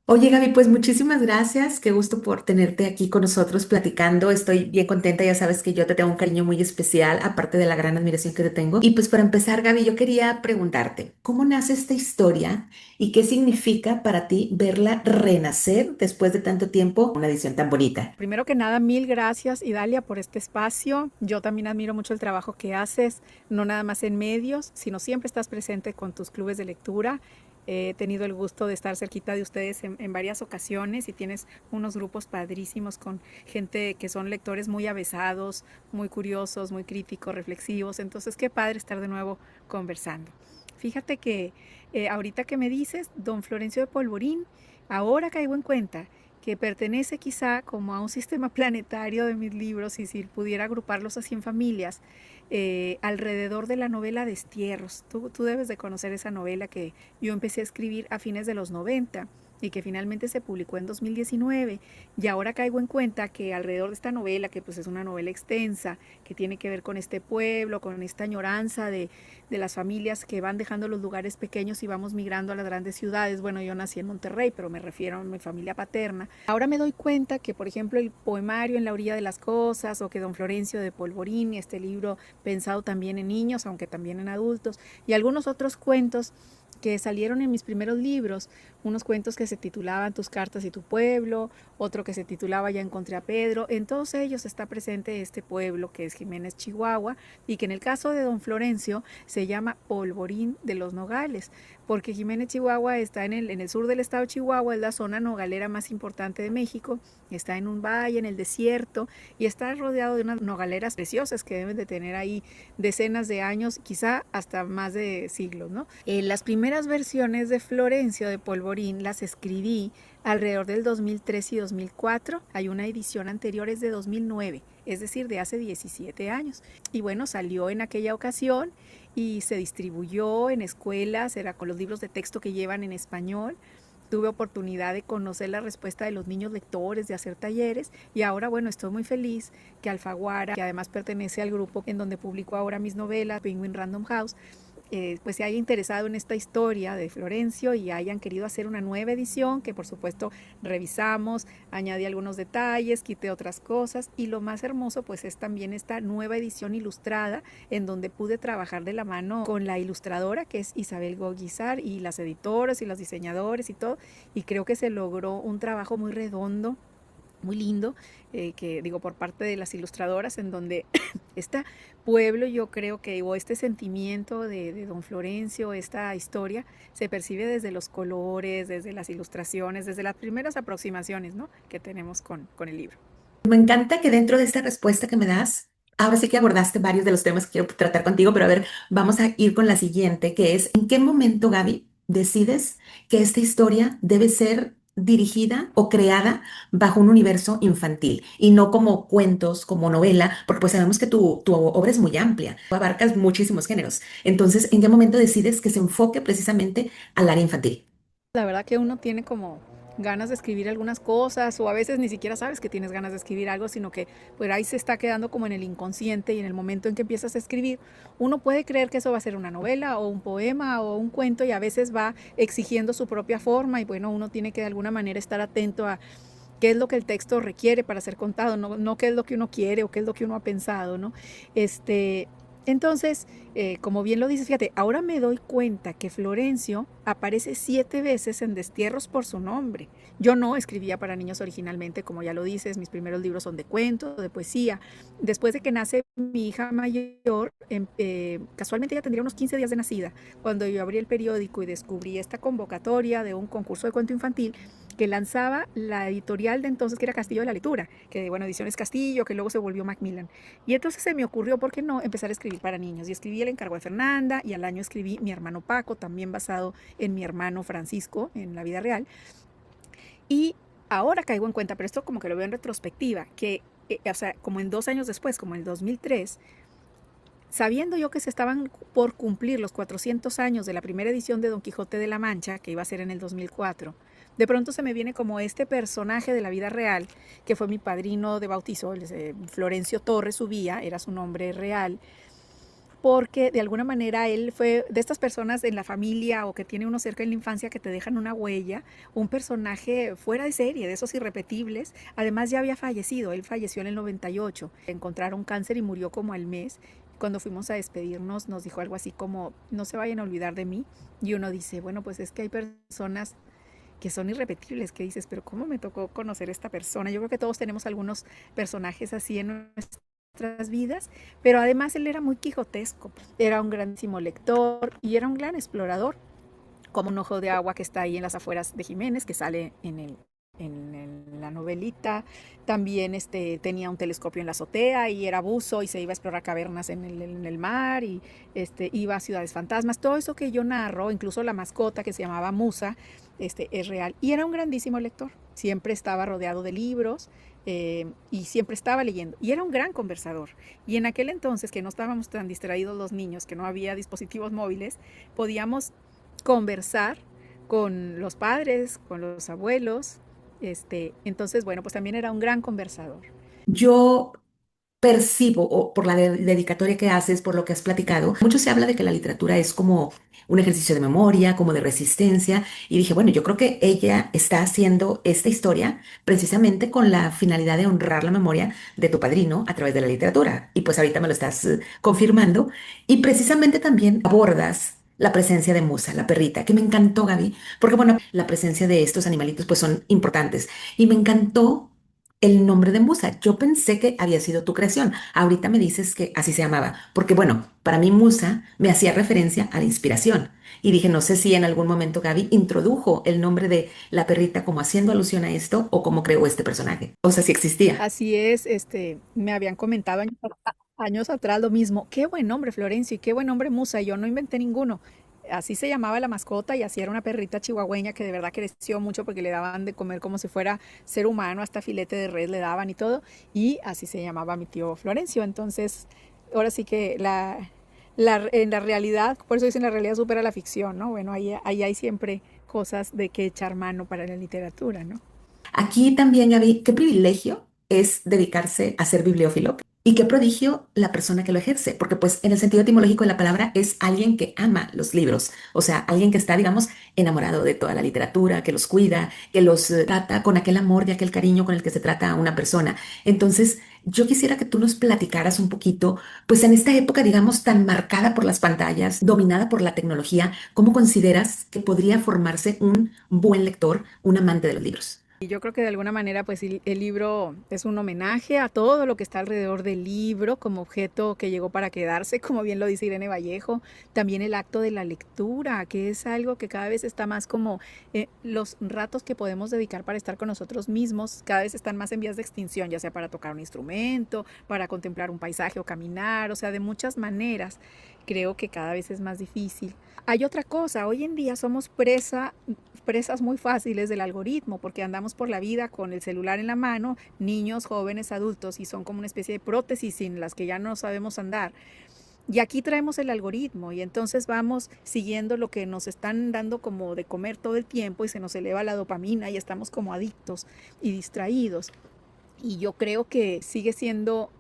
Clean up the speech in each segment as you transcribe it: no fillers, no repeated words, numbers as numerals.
Oye, Gaby, pues muchísimas gracias. Qué gusto por tenerte aquí con nosotros platicando. Estoy bien contenta. Ya sabes que yo te tengo un cariño muy especial, aparte de la gran admiración que te tengo. Y pues para empezar, Gaby, yo quería preguntarte, ¿cómo nace esta historia y qué significa para ti verla renacer después de tanto tiempo? Una edición tan bonita. Primero que nada, mil gracias, Idalia, por este espacio. Yo también admiro mucho el trabajo que haces, no nada más en medios, sino siempre estás presente con tus clubes de lectura. He tenido el gusto de estar cerquita de ustedes en varias ocasiones y tienes unos grupos padrísimos con gente que son lectores muy avesados, muy curiosos, muy críticos, reflexivos. Entonces, qué padre estar de nuevo conversando. Fíjate que ahorita que me dices, don Florencio de Polvorín, ahora caigo en cuenta que pertenece quizá como a un sistema planetario de mis libros, y si pudiera agruparlos así en familias, alrededor de la novela Destierros. Tú debes de conocer esa novela que yo empecé a escribir a fines de los 90 y que finalmente se publicó en 2019. Y ahora caigo en cuenta que alrededor de esta novela, que pues es una novela extensa, que tiene que ver con este pueblo, con esta añoranza de las familias que van dejando los lugares pequeños y vamos migrando a las grandes ciudades. Bueno, yo nací en Monterrey, pero me refiero a mi familia paterna. Ahora me doy cuenta que, por ejemplo, el poemario En la orilla de las cosas, o que Don Florencio de Polvorín, este libro pensado también en niños, aunque también en adultos, y algunos otros cuentos que salieron en mis primeros libros, unos cuentos que se titulaban Tus cartas y tu pueblo, otro que se titulaba Ya encontré a Pedro. En todos ellos está presente este pueblo que es Jiménez, Chihuahua, y que en el caso de Don Florencio se llama Polvorín de los Nogales, porque Jiménez, Chihuahua está en el sur del estado de Chihuahua, es la zona nogalera más importante de México, está en un valle, en el desierto, y está rodeado de unas nogaleras preciosas que deben de tener ahí decenas de años, quizá hasta más de siglos, ¿no? Las primeras versiones de Florencio de Polvorín las escribí alrededor del 2003 y 2004. Hay una edición anterior, es de 2009, es decir, de hace 17 años. Y bueno, salió en aquella ocasión y se distribuyó en escuelas, era con los libros de texto que llevan en español. Tuve oportunidad de conocer la respuesta de los niños lectores, de hacer talleres, y ahora, bueno, estoy muy feliz que Alfaguara, que además pertenece al grupo en donde publico ahora mis novelas, Penguin Random House, pues se haya interesado en esta historia de Florencio y hayan querido hacer una nueva edición que por supuesto revisamos, añadí algunos detalles, quité otras cosas, y lo más hermoso pues es también esta nueva edición ilustrada en donde pude trabajar de la mano con la ilustradora, que es Isabel Goguizar, y las editoras y los diseñadores y todo, y creo que se logró un trabajo muy redondo, muy lindo, que digo, por parte de las ilustradoras, en donde este pueblo, yo creo que, o este sentimiento de Don Florencio, esta historia, se percibe desde los colores, desde las ilustraciones, desde las primeras aproximaciones, ¿no?, que tenemos con el libro. Me encanta que dentro de esta respuesta que me das, ahora sí que abordaste varios de los temas que quiero tratar contigo, pero a ver, vamos a ir con la siguiente, que es, ¿en qué momento, Gaby, decides que esta historia debe ser dirigida o creada bajo un universo infantil y no como cuentos, como novela? Porque pues sabemos que tu obra es muy amplia, abarcas muchísimos géneros. Entonces, ¿en qué momento decides que se enfoque precisamente al área infantil? La verdad que uno tiene como ganas de escribir algunas cosas, o a veces ni siquiera sabes que tienes ganas de escribir algo, sino que pues ahí se está quedando como en el inconsciente, y en el momento en que empiezas a escribir, uno puede creer que eso va a ser una novela o un poema o un cuento, y a veces va exigiendo su propia forma, y bueno, uno tiene que de alguna manera estar atento a qué es lo que el texto requiere para ser contado, no qué es lo que uno quiere o qué es lo que uno ha pensado, ¿no? Este, entonces, como bien lo dices, fíjate, ahora me doy cuenta que Florencio aparece 7 veces en Destierros por su nombre. Yo no escribía para niños originalmente, como ya lo dices, mis primeros libros son de cuento, de poesía. Después de que nace mi hija mayor, casualmente ella tendría unos 15 días de nacida, cuando yo abrí el periódico y descubrí esta convocatoria de un concurso de cuento infantil que lanzaba la editorial de entonces, que era Castillo de la Lectura, que bueno, Ediciones Castillo, que luego se volvió Macmillan. Y entonces se me ocurrió, ¿por qué no?, empezar a escribir para niños. Y escribí El encargo de Fernanda, y al año escribí Mi hermano Paco, también basado en mi hermano Francisco en la vida real. Y ahora caigo en cuenta, pero esto como que lo veo en retrospectiva, que, o sea, como en 2 años después, como en el 2003, sabiendo yo que se estaban por cumplir los 400 años de la primera edición de Don Quijote de la Mancha, que iba a ser en el 2004, de pronto se me viene como este personaje de la vida real, que fue mi padrino de bautizo, Florencio Torres Ubía, era su nombre real, porque de alguna manera él fue de estas personas en la familia o que tiene uno cerca en la infancia que te dejan una huella, un personaje fuera de serie, de esos irrepetibles. Además ya había fallecido, él falleció en el 98, encontraron cáncer y murió como al mes. Cuando fuimos a despedirnos nos dijo algo así como, no se vayan a olvidar de mí. Y uno dice, bueno, pues es que hay personas que son irrepetibles, que dices, pero ¿cómo me tocó conocer a esta persona? Yo creo que todos tenemos algunos personajes así en nuestras vidas, pero además él era muy quijotesco, era un grandísimo lector y era un gran explorador, como un ojo de agua que está ahí en las afueras de Jiménez, que sale en la novelita. También tenía un telescopio en la azotea y era buzo y se iba a explorar cavernas en el mar y iba a ciudades fantasmas. Todo eso que yo narro, incluso la mascota que se llamaba Musa, es real. Y era un grandísimo lector. Siempre estaba rodeado de libros y siempre estaba leyendo. Y era un gran conversador. Y en aquel entonces, que no estábamos tan distraídos los niños, que no había dispositivos móviles, podíamos conversar con los padres, con los abuelos. Entonces, bueno, pues también era un gran conversador. Yo percibo, o por la dedicatoria que haces, por lo que has platicado, mucho se habla de que la literatura es como un ejercicio de memoria, como de resistencia, y dije, bueno, yo creo que ella está haciendo esta historia precisamente con la finalidad de honrar la memoria de tu padrino a través de la literatura, y pues ahorita me lo estás confirmando, y precisamente también abordas la presencia de Musa, la perrita, que me encantó, Gaby, porque bueno, la presencia de estos animalitos pues son importantes, y me encantó el nombre de Musa. Yo pensé que había sido tu creación. Ahorita me dices que así se llamaba, porque bueno, para mí Musa me hacía referencia a la inspiración. Y dije, no sé si en algún momento Gaby introdujo el nombre de la perrita como haciendo alusión a esto o cómo creó este personaje. O sea, si existía. Así es, me habían comentado años atrás lo mismo. Qué buen nombre, Florencio, y qué buen nombre, Musa. Yo no inventé ninguno. Así se llamaba la mascota y así era una perrita chihuahueña que de verdad creció mucho porque le daban de comer como si fuera ser humano, hasta filete de res le daban y todo. Y así se llamaba mi tío Florencio. Entonces, ahora sí que en la realidad, por eso dicen la realidad supera la ficción, ¿no? Bueno, ahí hay siempre cosas de que echar mano para la literatura, ¿no? Aquí también, Gaby, qué privilegio es dedicarse a ser bibliófilo y qué prodigio la persona que lo ejerce, porque pues en el sentido etimológico de la palabra es alguien que ama los libros, o sea, alguien que está, digamos, enamorado de toda la literatura, que los cuida, que los trata con aquel amor y aquel cariño con el que se trata a una persona. Entonces, yo quisiera que tú nos platicaras un poquito, pues en esta época, digamos, tan marcada por las pantallas, dominada por la tecnología, ¿cómo consideras que podría formarse un buen lector, un amante de los libros? Y yo creo que de alguna manera, pues el libro es un homenaje a todo lo que está alrededor del libro como objeto que llegó para quedarse, como bien lo dice Irene Vallejo. También el acto de la lectura, que es algo que cada vez está más como los ratos que podemos dedicar para estar con nosotros mismos, cada vez están más en vías de extinción, ya sea para tocar un instrumento, para contemplar un paisaje o caminar, o sea, de muchas maneras. Creo que cada vez es más difícil. Hay otra cosa, hoy en día somos presas muy fáciles del algoritmo porque andamos por la vida con el celular en la mano, niños, jóvenes, adultos, y son como una especie de prótesis sin las que ya no sabemos andar. Y aquí traemos el algoritmo y entonces vamos siguiendo lo que nos están dando como de comer todo el tiempo y se nos eleva la dopamina y estamos como adictos y distraídos. Y yo creo que sigue siendo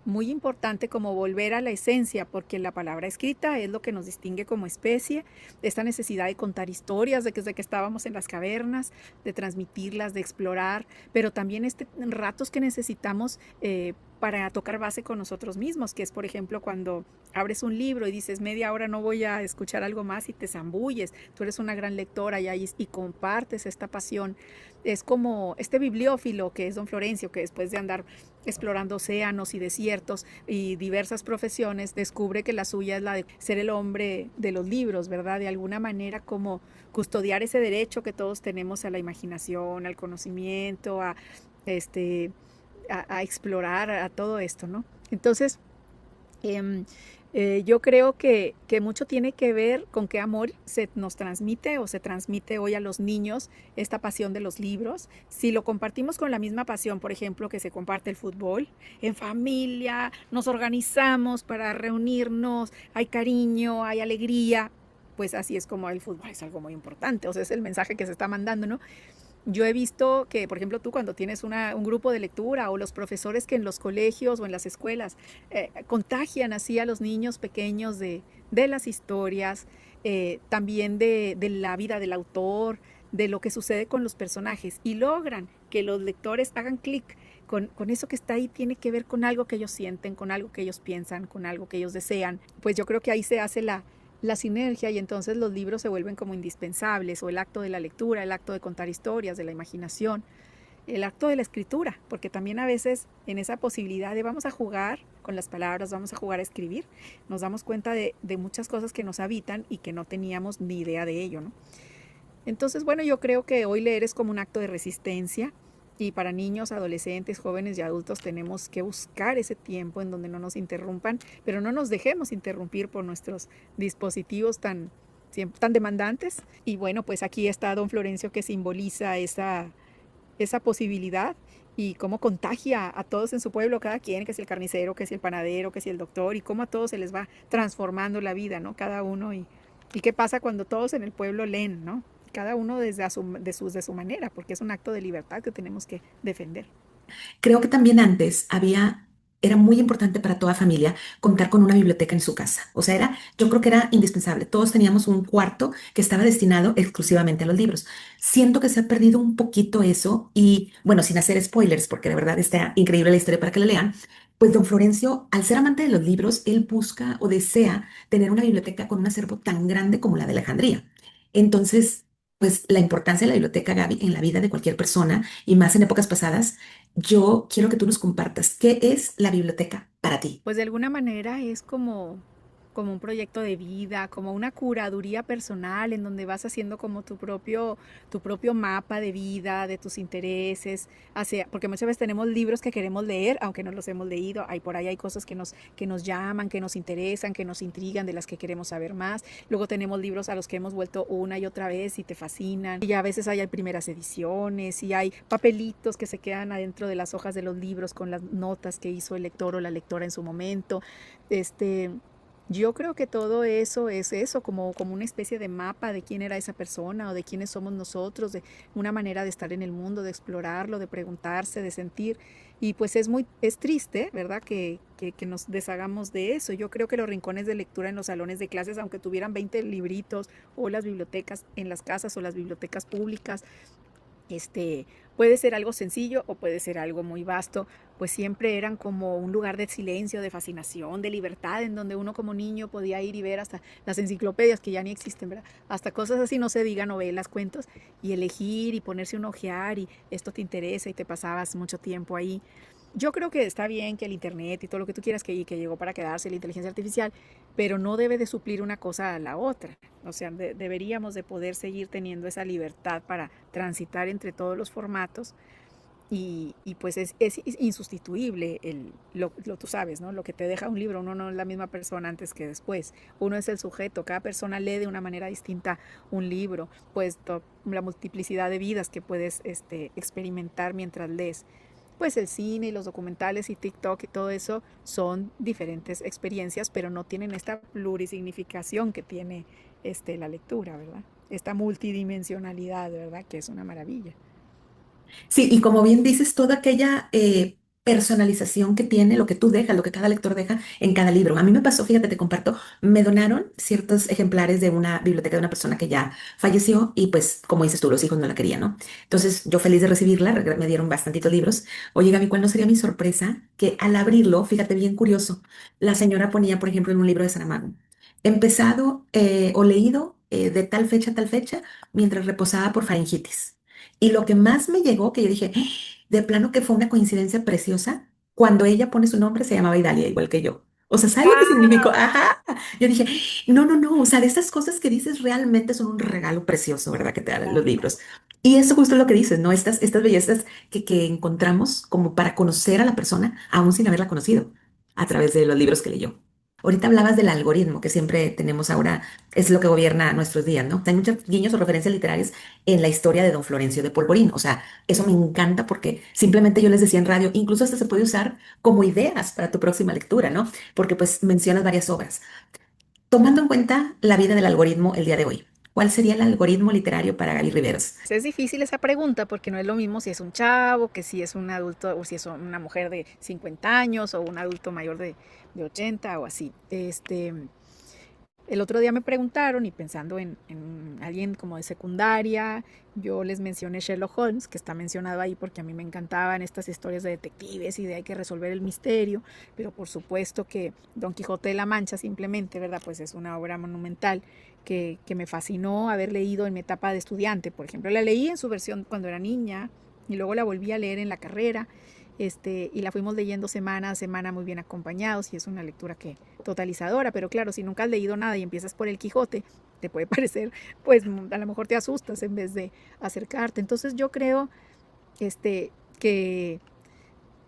muy importante como volver a la esencia, porque la palabra escrita es lo que nos distingue como especie, esta necesidad de contar historias de que desde que estábamos en las cavernas, de transmitirlas, de explorar, pero también ratos que necesitamos para tocar base con nosotros mismos, que es por ejemplo cuando abres un libro y dices media hora no voy a escuchar algo más y te zambulles, tú eres una gran lectora y compartes esta pasión. Es como este bibliófilo que es don Florencio, que después de andar explorando océanos y desiertos y diversas profesiones, descubre que la suya es la de ser el hombre de los libros, ¿verdad? De alguna manera como custodiar ese derecho que todos tenemos a la imaginación, al conocimiento, este, a explorar, a todo esto, ¿no? Entonces, eh, yo creo que mucho tiene que ver con qué amor se nos transmite o se transmite hoy a los niños esta pasión de los libros. Si lo compartimos con la misma pasión, por ejemplo, que se comparte el fútbol, en familia, nos organizamos para reunirnos, hay cariño, hay alegría, pues así es como el fútbol es algo muy importante, o sea, es el mensaje que se está mandando, ¿no? Yo he visto que, por ejemplo, tú cuando tienes un grupo de lectura o los profesores que en los colegios o en las escuelas contagian así a los niños pequeños de las historias, también de la vida del autor, de lo que sucede con los personajes y logran que los lectores hagan clic con eso que está ahí, tiene que ver con algo que ellos sienten, con algo que ellos piensan, con algo que ellos desean. Pues yo creo que ahí se hace la sinergia y entonces los libros se vuelven como indispensables, o el acto de la lectura, el acto de contar historias, de la imaginación, el acto de la escritura, porque también a veces en esa posibilidad de vamos a jugar con las palabras, vamos a jugar a escribir, nos damos cuenta de muchas cosas que nos habitan y que no teníamos ni idea de ello, ¿no? Entonces, bueno, yo creo que hoy leer es como un acto de resistencia y para niños, adolescentes, jóvenes y adultos tenemos que buscar ese tiempo en donde no nos interrumpan, pero no nos dejemos interrumpir por nuestros dispositivos tan demandantes. Y bueno, pues aquí está don Florencio que simboliza esa posibilidad y cómo contagia a todos en su pueblo, cada quien, que es el carnicero, que es el panadero, que es el doctor, y cómo a todos se les va transformando la vida, ¿no? Cada uno y qué pasa cuando todos en el pueblo leen, ¿no? Cada uno de su manera, porque es un acto de libertad que tenemos que defender. Creo que también antes era muy importante para toda familia contar con una biblioteca en su casa. O sea, yo creo que era indispensable. Todos teníamos un cuarto que estaba destinado exclusivamente a los libros. Siento que se ha perdido un poquito eso y, bueno, sin hacer spoilers, porque de verdad está increíble la historia para que la lean. Pues don Florencio, al ser amante de los libros, él busca o desea tener una biblioteca con un acervo tan grande como la de Alejandría. Entonces, pues la importancia de la biblioteca, Gaby, en la vida de cualquier persona y más en épocas pasadas, yo quiero que tú nos compartas qué es la biblioteca para ti. Pues de alguna manera es como un proyecto de vida, como una curaduría personal en donde vas haciendo como tu propio mapa de vida, de tus intereses, porque muchas veces tenemos libros que queremos leer, aunque no los hemos leído, hay por ahí hay cosas que nos llaman, que nos interesan, que nos intrigan, de las que queremos saber más. Luego tenemos libros a los que hemos vuelto una y otra vez y te fascinan. Y a veces hay primeras ediciones y hay papelitos que se quedan adentro de las hojas de los libros con las notas que hizo el lector o la lectora en su momento. Este, yo creo que todo eso es eso, como una especie de mapa de quién era esa persona o de quiénes somos nosotros, de una manera de estar en el mundo, de explorarlo, de preguntarse, de sentir. Y pues es triste, ¿verdad? Que nos deshagamos de eso. Yo creo que los rincones de lectura en los salones de clases, aunque tuvieran 20 libritos, o las bibliotecas en las casas o las bibliotecas públicas, puede ser algo sencillo o puede ser algo muy vasto, pues siempre eran como un lugar de silencio, de fascinación, de libertad, en donde uno como niño podía ir y ver hasta las enciclopedias que ya ni existen, ¿verdad? Hasta cosas así, no se diga novelas, cuentos, y elegir y ponerse un ojear y esto te interesa y te pasabas mucho tiempo ahí. Yo creo que está bien que el internet y todo lo que tú quieras que llegó para quedarse, la inteligencia artificial, pero no debe de suplir una cosa a la otra. O sea, deberíamos de poder seguir teniendo esa libertad para transitar entre todos los formatos y pues es insustituible tú sabes, ¿no? Lo que te deja un libro, uno no es la misma persona antes que después, uno es el sujeto, cada persona lee de una manera distinta un libro, pues la multiplicidad de vidas que puedes experimentar mientras lees. Pues el cine y los documentales y TikTok y todo eso son diferentes experiencias, pero no tienen esta plurisignificación que tiene la lectura, ¿verdad? Esta multidimensionalidad, ¿verdad? Que es una maravilla. Sí, y como bien dices, toda aquella personalización que tiene lo que tú dejas, lo que cada lector deja en cada libro. A mí me pasó, fíjate, te comparto, me donaron ciertos ejemplares de una biblioteca de una persona que ya falleció y pues, como dices tú, los hijos no la querían, ¿no? Entonces, yo feliz de recibirla, me dieron bastantitos libros. Oye, Gaby, ¿cuál no sería mi sorpresa? Que al abrirlo, fíjate, bien curioso, la señora ponía, por ejemplo, en un libro de Saramago, empezado o leído de tal fecha a tal fecha, mientras reposaba por faringitis. Y lo que más me llegó, que yo dije, "Ah, de plano que fue una coincidencia preciosa, cuando ella pone su nombre se llamaba Idalia, igual que yo. O sea, ¿sabes lo que significó? Ajá. Yo dije, no, no, no, o sea, de esas cosas que dices realmente son un regalo precioso, ¿verdad? Que te dan los libros. Y eso justo es lo que dices, ¿no? Estas bellezas que encontramos como para conocer a la persona, aún sin haberla conocido, a Sí, través de los libros que leyó. Ahorita hablabas del algoritmo que siempre tenemos ahora, es lo que gobierna nuestros días, ¿no? Hay muchos guiños o referencias literarias en la historia de don Florencio de Polvorín. O sea, eso me encanta porque simplemente yo les decía en radio, incluso hasta se puede usar como ideas para tu próxima lectura, ¿no? Porque pues mencionas varias obras. Tomando en cuenta la vida del algoritmo el día de hoy, ¿Cuál sería el algoritmo literario para Gaby Riveros? Es difícil esa pregunta porque no es lo mismo si es un chavo, que si es un adulto o si es una mujer de 50 años o un adulto mayor de 80 o así. El otro día me preguntaron y pensando en alguien como de secundaria, yo les mencioné Sherlock Holmes, que está mencionado ahí porque a mí me encantaban estas historias de detectives y de hay que resolver el misterio, pero por supuesto que Don Quijote de la Mancha simplemente, ¿verdad? Pues es una obra monumental que me fascinó haber leído en mi etapa de estudiante, por ejemplo. La leí en su versión cuando era niña y luego la volví a leer en la carrera. Y la fuimos leyendo semana a semana muy bien acompañados y es una lectura que totalizadora, pero claro, si nunca has leído nada y empiezas por el Quijote, te puede parecer, pues a lo mejor te asustas en vez de acercarte. Entonces yo creo que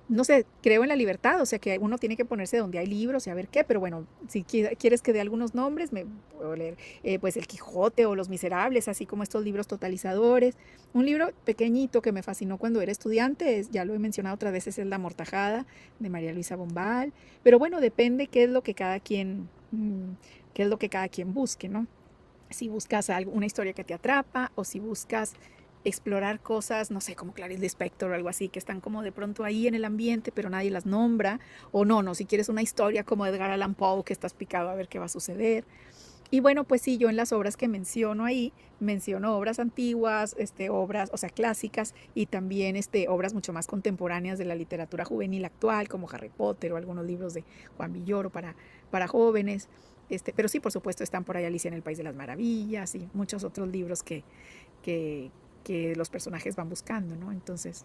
no sé, creo en la libertad, o sea que uno tiene que ponerse donde hay libros y a ver qué, pero bueno, si quieres que dé algunos nombres, me puedo leer pues El Quijote o Los Miserables, así como estos libros totalizadores. Un libro pequeñito que me fascinó cuando era estudiante, ya lo he mencionado otras veces, es La Mortajada de María Luisa Bombal, pero bueno, depende qué es lo que cada quien, qué es lo que cada quien busque, ¿no? Si buscas algo, una historia que te atrapa o si buscas explorar cosas, no sé, como Clarice Lispector o algo así, que están como de pronto ahí en el ambiente, pero nadie las nombra, o no, si quieres una historia como Edgar Allan Poe, que estás picado a ver qué va a suceder. Y bueno, pues sí, yo en las obras que menciono ahí, menciono obras antiguas, obras, o sea, clásicas, y también obras mucho más contemporáneas de la literatura juvenil actual, como Harry Potter o algunos libros de Juan Villoro para jóvenes. Pero sí, por supuesto, están por ahí Alicia en el País de las Maravillas y muchos otros libros que, que los personajes van buscando, ¿no? Entonces,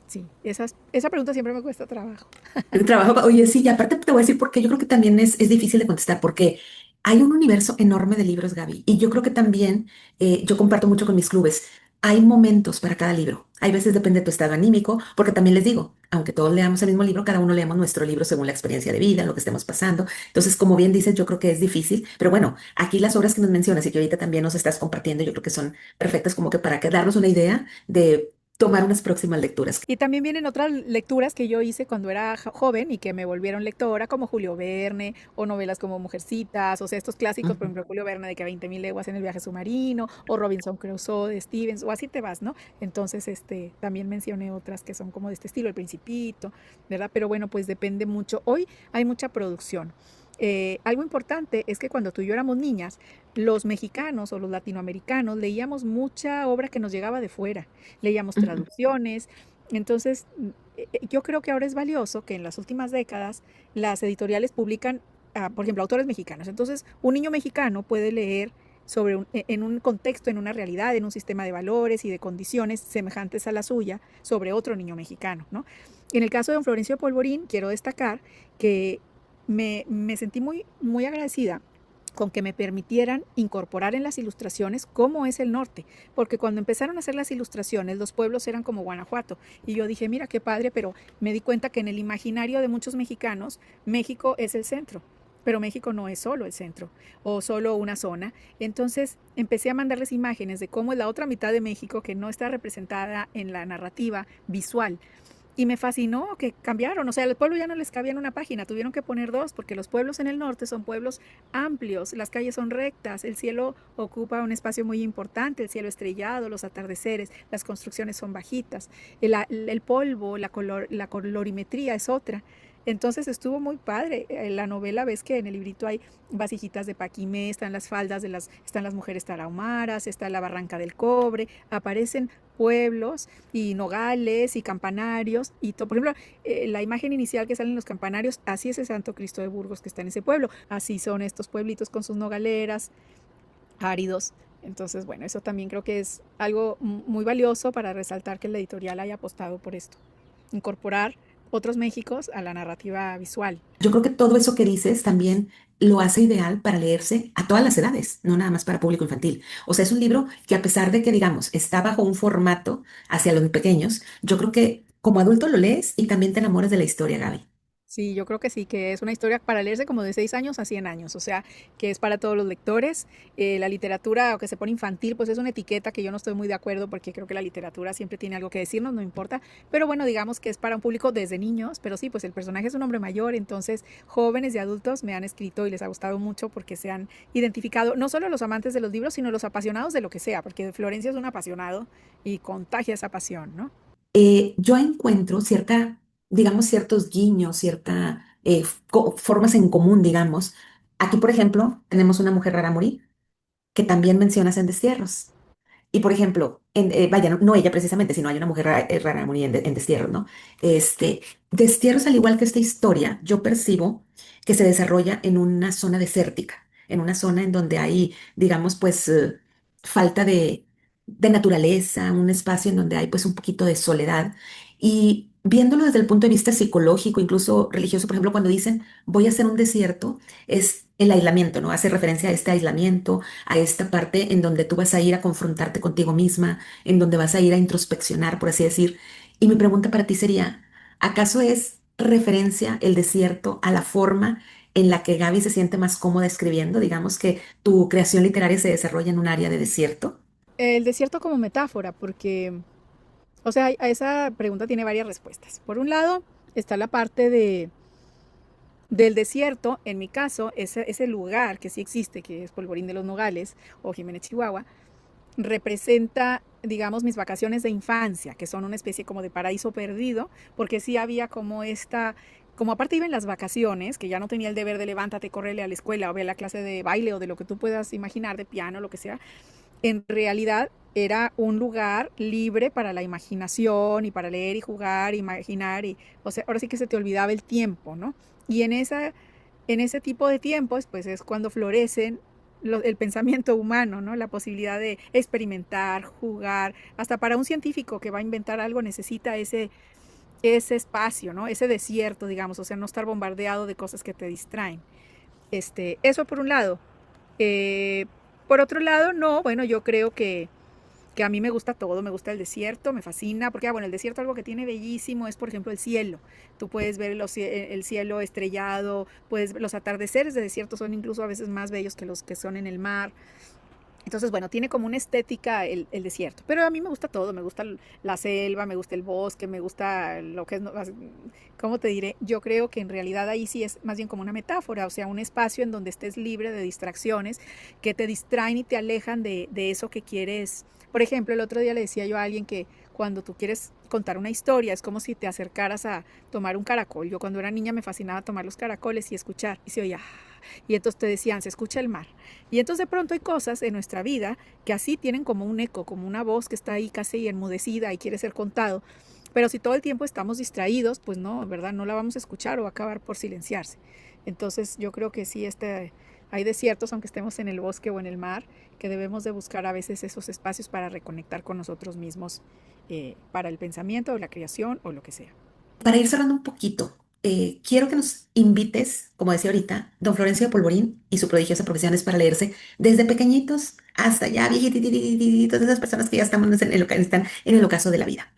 sí, esa pregunta siempre me cuesta trabajo. El trabajo, oye, sí, y aparte te voy a decir porque yo creo que también es difícil de contestar porque hay un universo enorme de libros, Gaby, y yo creo que también yo comparto mucho con mis clubes. Hay momentos para cada libro. Hay veces depende de tu estado anímico, porque también les digo, aunque todos leamos el mismo libro, cada uno leemos nuestro libro según la experiencia de vida, lo que estemos pasando. Entonces, como bien dices, yo creo que es difícil, pero bueno, aquí las obras que nos mencionas y que ahorita también nos estás compartiendo, yo creo que son perfectas como que para que darnos una idea de tomar unas próximas lecturas. Y también vienen otras lecturas que yo hice cuando era joven y que me volvieron lectora, como Julio Verne o novelas como Mujercitas, o sea, estos clásicos, por Ujú. ejemplo, Julio Verne de que 20.000 leguas en el viaje submarino, o Robinson Crusoe de Stevens, o así te vas, ¿no? Entonces, también mencioné otras que son como de este estilo, El Principito, ¿verdad? Pero bueno, pues depende mucho. Hoy hay mucha producción. Algo importante es que cuando tú y yo éramos niñas, los mexicanos o los latinoamericanos leíamos mucha obra que nos llegaba de fuera, leíamos Ujú. traducciones. Entonces, yo creo que ahora es valioso que en las últimas décadas las editoriales publican, por ejemplo, autores mexicanos. Entonces, un niño mexicano puede leer en un contexto, en una realidad, en un sistema de valores y de condiciones semejantes a la suya sobre otro niño mexicano, ¿no? En el caso de don Florencio Polvorín, quiero destacar que me sentí muy agradecida con que me permitieran incorporar en las ilustraciones cómo es el norte, porque cuando empezaron a hacer las ilustraciones los pueblos eran como Guanajuato y yo dije, mira qué padre, pero me di cuenta que en el imaginario de muchos mexicanos México es el centro, pero México no es solo el centro o solo una zona. Entonces empecé a mandarles imágenes de cómo es la otra mitad de México que no está representada en la narrativa visual. Y me fascinó que cambiaron, o sea, el pueblo ya no les cabía en una página, tuvieron que poner dos, porque los pueblos en el norte son pueblos amplios, las calles son rectas, el cielo ocupa un espacio muy importante, el cielo estrellado, los atardeceres, las construcciones son bajitas, el polvo, la colorimetría es otra. Entonces estuvo muy padre. En la novela ves que en el librito hay vasijitas de Paquimé, están las faldas están las mujeres tarahumaras, está la barranca del cobre, aparecen pueblos y nogales y campanarios y todo. Por ejemplo, la imagen inicial que salen los campanarios, así es el Santo Cristo de Burgos que está en ese pueblo, así son estos pueblitos con sus nogaleras áridos. Entonces, bueno, eso también creo que es algo muy valioso para resaltar que la editorial haya apostado por esto, incorporar otros Méxicos a la narrativa visual. Yo creo que todo eso que dices también lo hace ideal para leerse a todas las edades, no nada más para público infantil. O sea, es un libro que a pesar de que, digamos, está bajo un formato hacia los pequeños, yo creo que como adulto lo lees y también te enamoras de la historia, Gaby. Sí, yo creo que sí, que es una historia para leerse como de 6 años a 100 años, o sea, que es para todos los lectores. La literatura, que se pone infantil, pues es una etiqueta que yo no estoy muy de acuerdo porque creo que la literatura siempre tiene algo que decirnos, no importa. Pero bueno, digamos que es para un público desde niños, pero sí, pues el personaje es un hombre mayor, entonces jóvenes y adultos me han escrito y les ha gustado mucho porque se han identificado, no solo los amantes de los libros, sino los apasionados de lo que sea, porque Florencia es un apasionado y contagia esa pasión, ¿no? Yo encuentro cierta, digamos, ciertos guiños, cierta formas en común, digamos. Aquí, por ejemplo, tenemos una mujer rara morir que también mencionas en Destierros. Y por ejemplo, vaya, no ella precisamente, sino hay una mujer rara muy en Destierros, ¿no? Destierros, al igual que esta historia, yo percibo que se desarrolla en una zona desértica, en una zona en donde hay, digamos, pues, falta de naturaleza, un espacio en donde hay, pues, un poquito de soledad. Y viéndolo desde el punto de vista psicológico, incluso religioso, por ejemplo, cuando dicen voy a hacer un desierto, es el aislamiento, ¿no? Hace referencia a este aislamiento, a esta parte en donde tú vas a ir a confrontarte contigo misma, en donde vas a ir a introspeccionar, por así decir. Y mi pregunta para ti sería, ¿acaso es referencia el desierto a la forma en la que Gaby se siente más cómoda escribiendo? Digamos que tu creación literaria se desarrolla en un área de desierto. El desierto como metáfora, porque, o sea, a esa pregunta tiene varias respuestas. Por un lado, está la parte del desierto, en mi caso, ese lugar que sí existe, que es Polvorín de los Nogales o Jiménez, Chihuahua, representa, digamos, mis vacaciones de infancia, que son una especie como de paraíso perdido, porque sí había como esta, como aparte iba en las vacaciones, que ya no tenía el deber de levántate, córrele a la escuela o ve a la clase de baile o de lo que tú puedas imaginar, de piano, lo que sea, en realidad era un lugar libre para la imaginación y para leer y jugar, imaginar y, o sea, ahora sí que se te olvidaba el tiempo, ¿no? Y en ese tipo de tiempos, pues es cuando florecen el pensamiento humano, ¿no? La posibilidad de experimentar, jugar, hasta para un científico que va a inventar algo necesita ese espacio, ¿no? Ese desierto, digamos, o sea, no estar bombardeado de cosas que te distraen. Eso por un lado. Eh, por otro lado, no, bueno, yo creo que a mí me gusta todo, me gusta el desierto, me fascina, porque bueno, el desierto algo que tiene bellísimo es, por ejemplo, el cielo. Tú puedes ver el cielo estrellado, puedes, los atardeceres de desierto son incluso a veces más bellos que los que son en el mar. Entonces, bueno, tiene como una estética el desierto. Pero a mí me gusta todo, me gusta la selva, me gusta el bosque, me gusta lo que es, ¿cómo te diré? Yo creo que en realidad ahí sí es más bien como una metáfora, o sea, un espacio en donde estés libre de distracciones que te distraen y te alejan de eso que quieres. Por ejemplo, el otro día le decía yo a alguien que cuando tú quieres contar una historia es como si te acercaras a tomar un caracol. Yo cuando era niña me fascinaba tomar los caracoles y escuchar. Y se oía, y entonces te decían, se escucha el mar. Y entonces de pronto hay cosas en nuestra vida que así tienen como un eco, como una voz que está ahí casi enmudecida y quiere ser contado. Pero si todo el tiempo estamos distraídos, pues no, ¿verdad? No la vamos a escuchar o va a acabar por silenciarse. Entonces yo creo que sí, hay desiertos, aunque estemos en el bosque o en el mar, que debemos de buscar a veces esos espacios para reconectar con nosotros mismos, para el pensamiento o la creación o lo que sea. Para ir cerrando un poquito, quiero que nos invites, como decía ahorita, don Florencio de Polvorín y su prodigiosa profesión es para leerse desde pequeñitos hasta ya viejitos, esas personas que ya estamos están en el ocaso de la vida.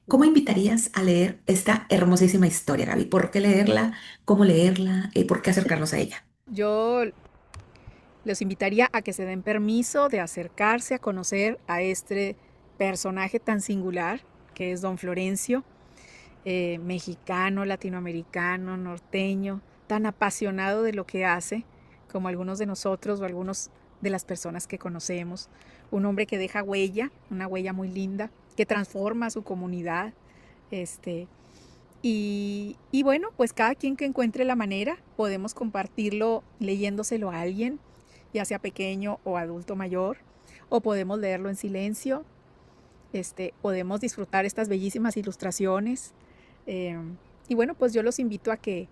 ¿Cómo invitarías a leer esta hermosísima historia, Gaby? ¿Por qué leerla? ¿Cómo leerla? ¿Por qué acercarnos a ella? Yo los invitaría a que se den permiso de acercarse a conocer a este personaje tan singular que es don Florencio, mexicano, latinoamericano, norteño, tan apasionado de lo que hace como algunos de nosotros o algunos de las personas que conocemos. Un hombre que deja huella, una huella muy linda, que transforma a su comunidad. Este, y bueno, pues cada quien que encuentre la manera, podemos compartirlo leyéndoselo a alguien, ya sea pequeño o adulto mayor, o podemos leerlo en silencio, podemos disfrutar estas bellísimas ilustraciones. eh, y bueno, pues yo los invito a que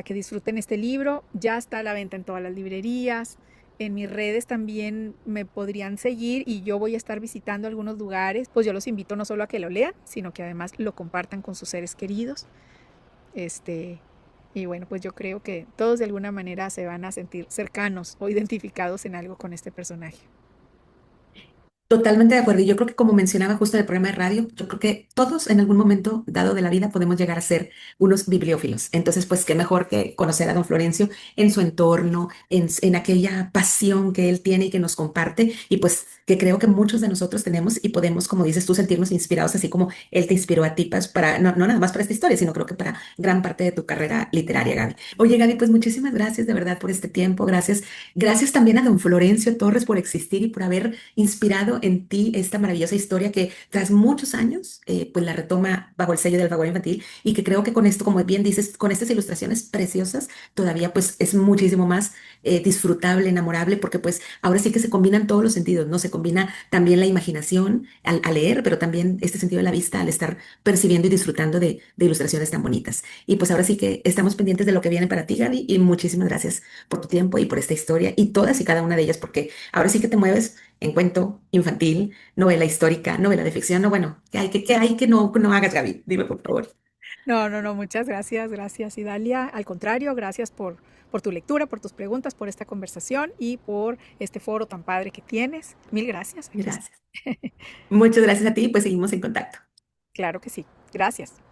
disfruten este libro. Ya está a la venta en todas las librerías. En mis redes también me podrían seguir y yo voy a estar visitando algunos lugares. Pues yo los invito no solo a que lo lean, sino que además lo compartan con sus seres queridos. Este, y bueno, pues yo creo que todos de alguna manera se van a sentir cercanos o identificados en algo con este personaje. Totalmente de acuerdo. Y yo creo que como mencionaba justo en el programa de radio, yo creo que todos en algún momento dado de la vida podemos llegar a ser unos bibliófilos. Entonces, pues qué mejor que conocer a don Florencio en su entorno, en aquella pasión que él tiene y que nos comparte. Y pues que creo que muchos de nosotros tenemos y podemos, como dices tú, sentirnos inspirados, así como él te inspiró a ti, pues, para, no, no nada más para esta historia, sino creo que para gran parte de tu carrera literaria, Gaby. Oye, Gaby, pues muchísimas gracias de verdad por este tiempo. Gracias. Gracias también a don Florencio Torres por existir y por haber inspirado en ti esta maravillosa historia que tras muchos años, pues la retoma bajo el sello del Alfaguara Infantil y que creo que con esto, como bien dices, con estas ilustraciones preciosas, todavía pues es muchísimo más disfrutable, enamorable, porque pues ahora sí que se combinan todos los sentidos, ¿no? Se combina también la imaginación al leer, pero también este sentido de la vista al estar percibiendo y disfrutando de ilustraciones tan bonitas. Y pues ahora sí que estamos pendientes de lo que viene para ti, Gaby, y muchísimas gracias por tu tiempo y por esta historia y todas y cada una de ellas, porque ahora sí que te mueves en cuento infantil, novela histórica, novela de ficción, no, bueno, ¿qué hay que no hagas, Gaby? Dime, por favor. No, no, no, muchas gracias, gracias, Idalia. Al contrario, gracias por tu lectura, por tus preguntas, por esta conversación y por este foro tan padre que tienes. Mil gracias. Aquí estoy. Gracias. Muchas gracias a ti, pues seguimos en contacto. Claro que sí. Gracias.